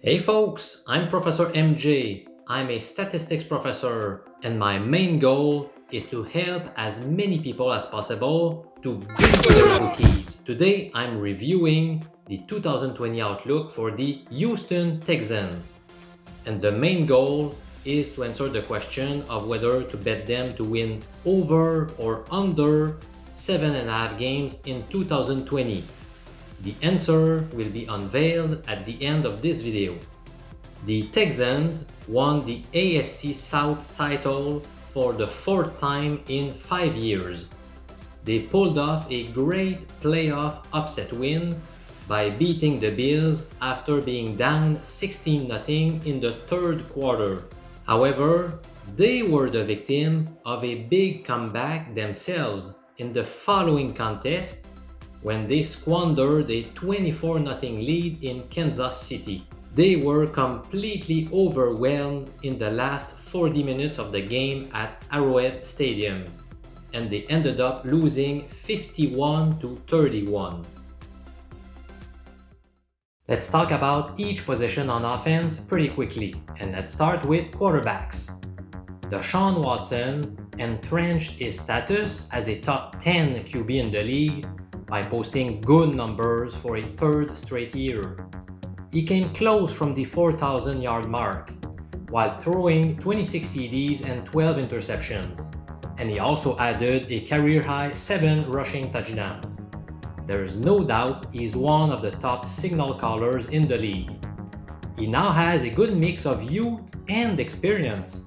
Hey folks, I'm Professor MJ. I'm a statistics professor, and my main goal is to help as many people as possible to beat their bookies. Today, I'm reviewing the 2020 outlook for the Houston Texans. And the main goal is to answer the question of whether to bet them to win over or under 7.5 games in 2020. The answer will be unveiled at the end of this video. The Texans won the AFC South title for the fourth time in 5 years. They pulled off a great playoff upset win by beating the Bills after being down 16-0 in the third quarter. However, they were the victim of a big comeback themselves in the following contest when they squandered a 24-0 lead in Kansas City. They were completely overwhelmed in the last 40 minutes of the game at Arrowhead Stadium, and they ended up losing 51-31. Let's talk about each position on offense pretty quickly, and let's start with quarterbacks. DESHAUN Watson entrenched his status as a top 10 QB in the league by posting good numbers for a third straight year. He came close from the 4,000-yard mark, while throwing 26 TDs and 12 interceptions, and he also added a career-high 7 rushing touchdowns. There is no doubt he's one of the top signal callers in the league. He now has a good mix of youth and experience.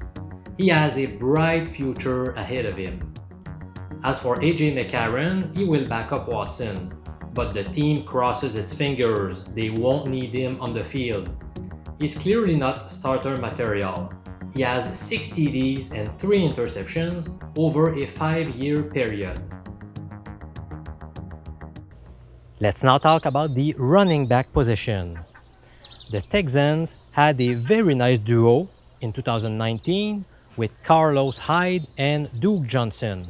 He has a bright future ahead of him. As for MCCARRON, he will back up Watson, but the team crosses its fingers they won't need him on the field. He's clearly not starter material. He has 6 TDs and 3 interceptions over a 5-year period. Let's now talk about the running back position. The Texans had a very nice duo in 2019 with Carlos Hyde and Duke Johnson.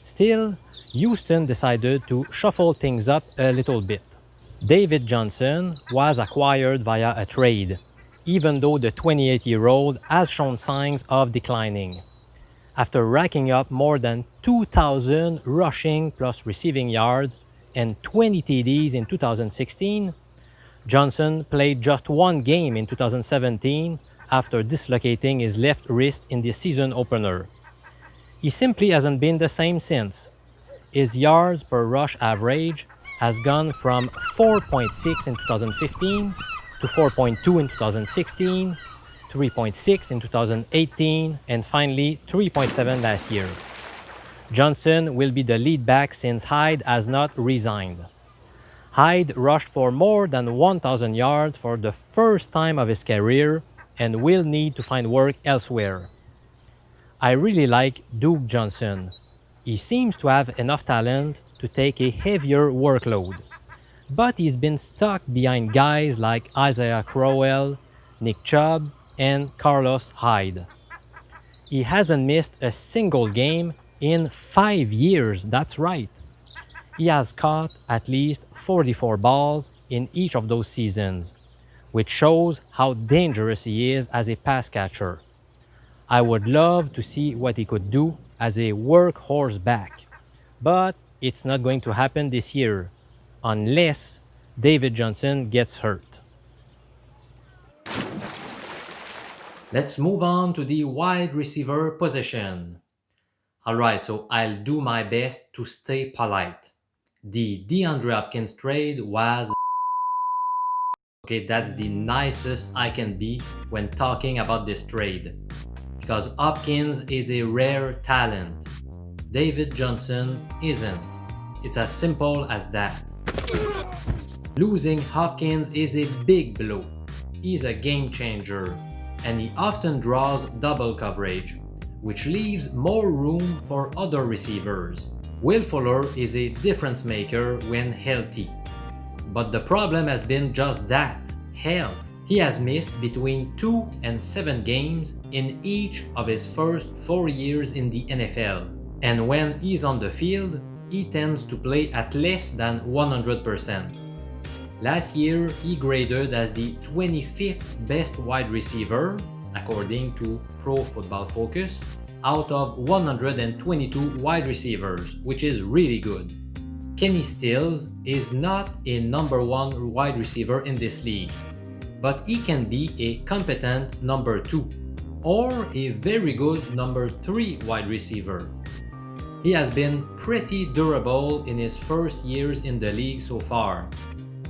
Still, Houston decided to shuffle things up a little bit. David Johnson was acquired via a trade, even though the 28-year-old has shown signs of declining. After racking up more than 2,000 rushing plus receiving yards and 20 TDs in 2016, Johnson played just one game in 2017 after dislocating his left wrist in the season opener. He simply hasn't been the same since. His yards per rush average has gone from 4.6 in 2015 to 4.2 in 2016, 3.6 in 2018, and finally 3.7 last year. Johnson will be the lead back since Hyde has not resigned. Hyde rushed for more than 1,000 yards for the first time of his career and will need to find work elsewhere. I really like Duke Johnson. He seems to have enough talent to take a heavier workload, but he's been stuck behind guys like Isaiah Crowell, Nick Chubb, and Carlos Hyde. He hasn't missed a single game in 5 years, that's right. He has caught at least 44 balls in each of those seasons, which shows how dangerous he is as a pass catcher. I would love to see what he could do as a workhorse back, but it's not going to happen this year, unless David Johnson gets hurt. Let's move on to the wide receiver position. Alright, so I'll do my best to stay polite. The DeAndre Hopkins trade was okay, that's the nicest I can be when talking about this trade, because Hopkins is a rare talent. David Johnson isn't. It's as simple as that. Losing Hopkins is a big blow. He's a game changer, and he often draws double coverage, which leaves more room for other receivers. Will Fuller is a difference maker when healthy. But the problem has been just that, health. He has missed between 2 and 7 games in each of his first 4 years in the NFL. And when he's on the field, he tends to play at less than 100%. Last year, he graded as the 25th best wide receiver, according to Pro Football Focus, out of 122 wide receivers, which is really good. Kenny Stills is not a number one wide receiver in this league, but he can be a competent number 2 or a very good number 3 wide receiver. He has been pretty durable in his first years in the league so far,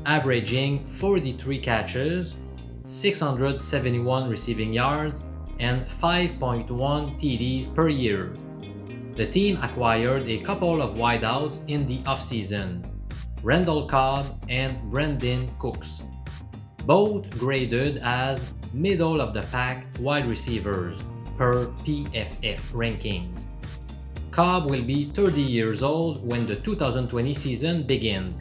averaging 43 catches, 671 receiving yards, and 5.1 TDs per year. The team acquired a couple of wideouts in the offseason, Randall Cobb and BRANDIN Cooks, both graded as middle-of-the-pack wide receivers per PFF rankings. Cobb will be 30 years old when the 2020 season begins.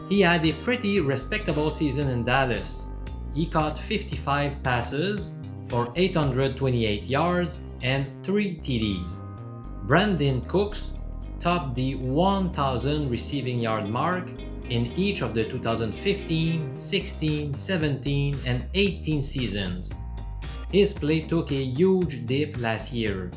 He had a pretty respectable season in Dallas. He caught 55 passes for 828 yards and 3 TDs. BRANDIN Cooks topped the 1,000 receiving yard mark in each of the 2015, 16, 17, and 18 seasons. His play took a huge dip last year.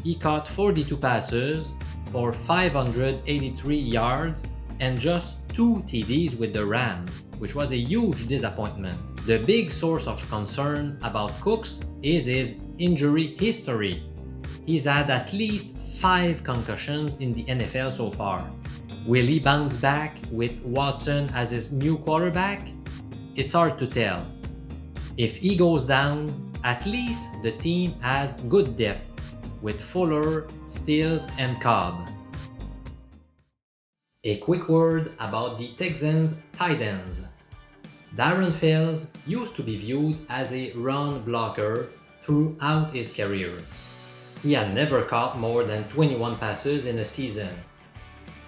He caught 42 passes for 583 yards and just 2 TDs with the Rams, which was a huge disappointment. The big source of concern about Cooks is his injury history. He's had at least 5 concussions in the NFL so far. Will he bounce back with Watson as his new quarterback? It's hard to tell. If he goes down, at least the team has good depth with Fuller, Stills, and Cobb. A quick word about the Texans' tight ends. Darren Fells used to be viewed as a run blocker throughout his career. He had never caught more than 21 passes in a season.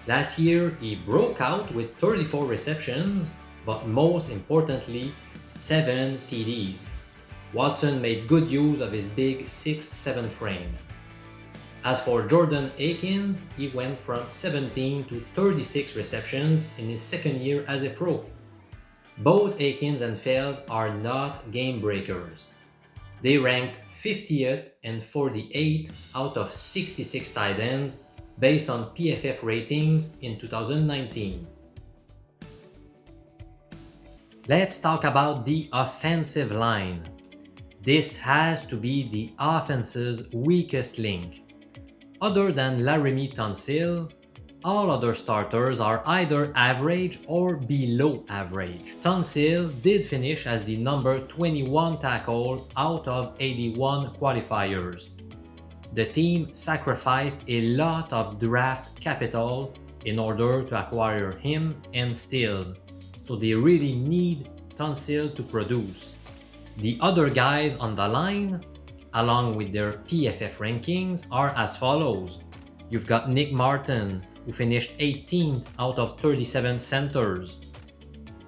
Last year, he broke out with 34 receptions, but most importantly, 7 TDs. Watson made good use of his big 6'7" frame. As for Jordan Akins, he went from 17 to 36 receptions in his second year as a pro. Both Akins and Fells are not game breakers. They ranked 50th and 48th out of 66 tight ends based on PFF ratings in 2019. Let's talk about the offensive line. This has to be the offense's weakest link. Other than LAREMY TUNSIL, all other starters are either average or below average. TUNSIL did finish as the number 21 tackle out of 81 qualifiers. The team sacrificed a lot of draft capital in order to acquire him and Stills, so they really need TUNSIL to produce. The other guys on the line, along with their PFF rankings, are as follows. You've got Nick Martin, who finished 18th out of 37 centers.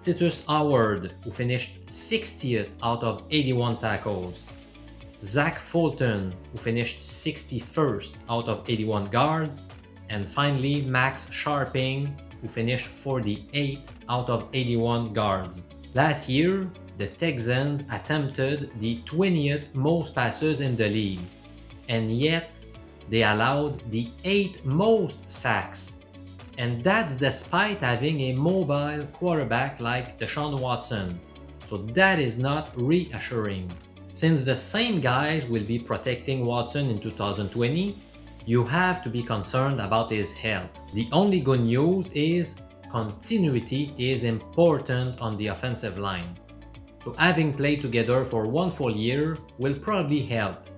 Titus Howard, who finished 60th out of 81 tackles. Zach Fulton, who finished 61st out of 81 guards. And finally, Max Sharping, who finished 48th out of 81 guards. Last year, the Texans attempted the 20th most passes in the league, and yet they allowed the 8th most sacks. And that's despite having a mobile quarterback like Deshaun Watson. So that is not reassuring. Since the same guys will be protecting Watson in 2020, you have to be concerned about his health. The only good news is continuity is important on the offensive line. So having played together for one full year will probably help.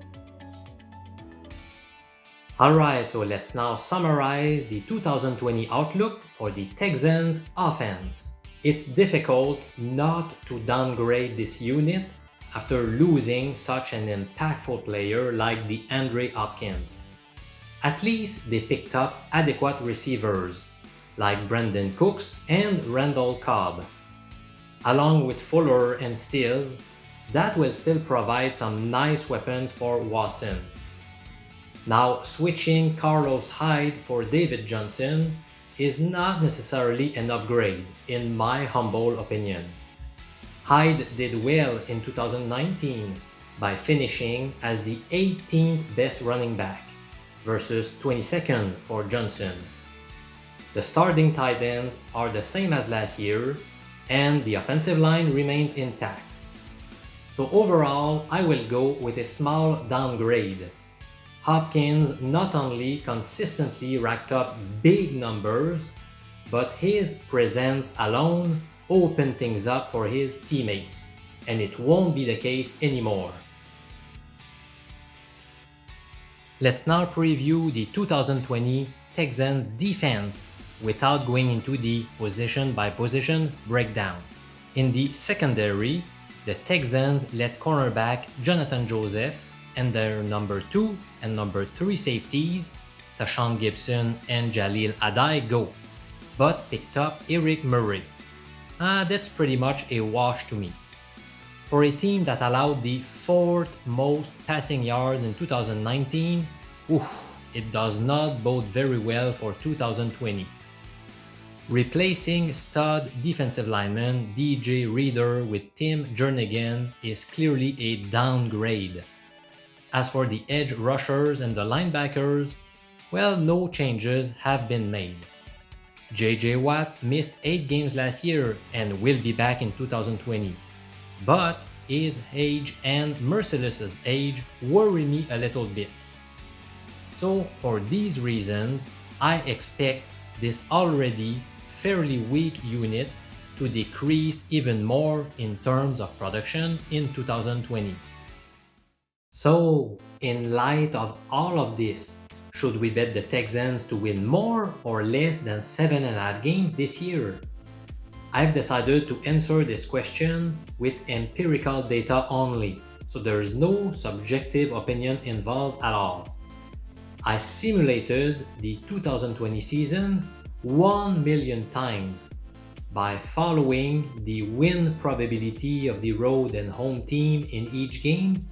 Alright, so let's now summarize the 2020 outlook for the Texans offense. It's difficult not to downgrade this unit after losing such an impactful player like DeAndre Hopkins. At least they picked up adequate receivers like Brandin Cooks and Randall Cobb. Along with Fuller and Stills, that will still provide some nice weapons for Watson. Now switching Carlos Hyde for David Johnson is not necessarily an upgrade, in my humble opinion. Hyde did well in 2019 by finishing as the 18th best running back versus 22nd for Johnson. The starting tight ends are the same as last year, and the offensive line remains intact. So overall, I will go with a small downgrade. Hopkins not only consistently racked up big numbers, but his presence alone opened things up for his teammates, and it won't be the case anymore. Let's now preview the 2020 Texans defense without going into the position-by-position breakdown. In the secondary, the Texans let cornerback Jonathan Joseph and their number 2 and number 3 safeties, Tashawn Gibson and Jalil Adai, go, but picked up Eric Murray. That's pretty much a wash to me. For a team that allowed the 4th most passing yards in 2019, it does not bode very well for 2020. Replacing stud defensive lineman DJ Reader with Tim Jernigan is clearly a downgrade. As for the edge rushers and the linebackers, well, no changes have been made. JJ Watt missed 8 games last year and will be back in 2020. But his age and Merciless's age worry me a little bit. So for these reasons, I expect this already fairly weak unit to decrease even more in terms of production in 2020. So, in light of all of this, should we bet the Texans to win more or less than 7.5 games this year? I've decided to answer this question with empirical data only, so there's no subjective opinion involved at all. I simulated the 2020 season 1 million times by following the win probability of the road and home team in each game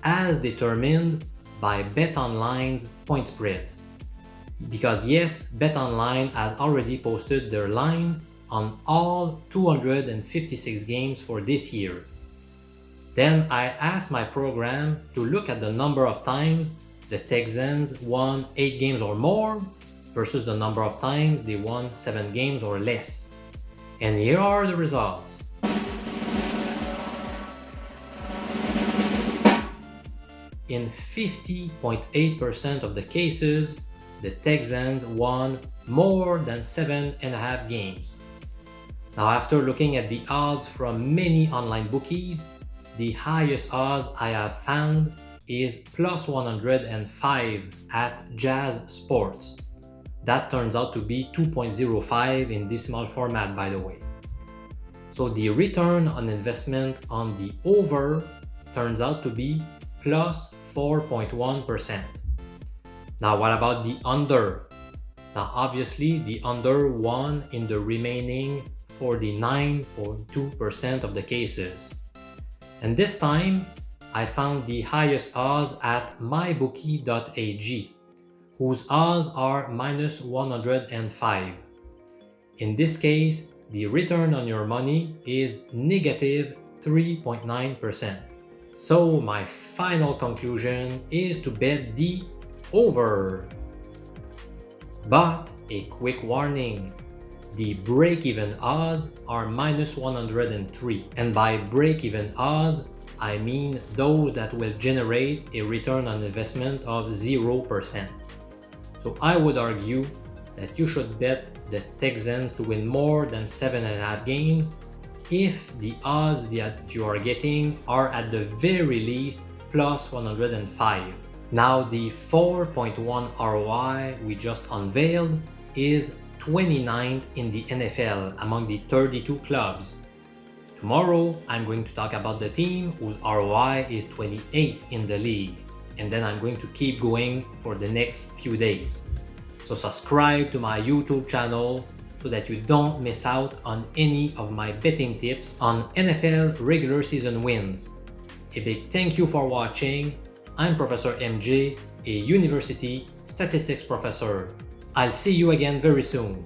as determined by BetOnline's point spreads. Because yes, BetOnline has already posted their lines on all 256 games for this year. Then I asked my program to look at the number of times the Texans won 8 games or more versus the number of times they won 7 games or less. And here are the results. In 50.8% of the cases, the Texans won more than 7.5 games. Now, after looking at the odds from many online bookies, the highest odds I have found is plus 105 at Jazz Sports. That turns out to be 2.05 in decimal format, by the way. So the return on investment on the over turns out to be plus 4.1%. Now, what about the under? Now, obviously, the under won in the remaining 49.2% of the cases. And this time, I found the highest odds at mybookie.ag, whose odds are minus 105. In this case, the return on your money is negative 3.9%. So my final conclusion is to bet the over. But a quick warning, the break-even odds are minus 103. And by break-even odds, I mean those that will generate a return on investment of 0%. So I would argue that you should bet the Texans to win more than 7.5 games if the odds that you are getting are at the very least plus 105. Now the 4.1 ROI we just unveiled is 29th in the NFL among the 32 clubs. Tomorrow I'm going to talk about the team whose ROI is 28th in the league, and then I'm going to keep going for the next few days. So subscribe to my YouTube channel so that you don't miss out on any of my betting tips on NFL regular season wins. A big thank you for watching. I'm Professor MJ, a University Statistics Professor. I'll see you again very soon.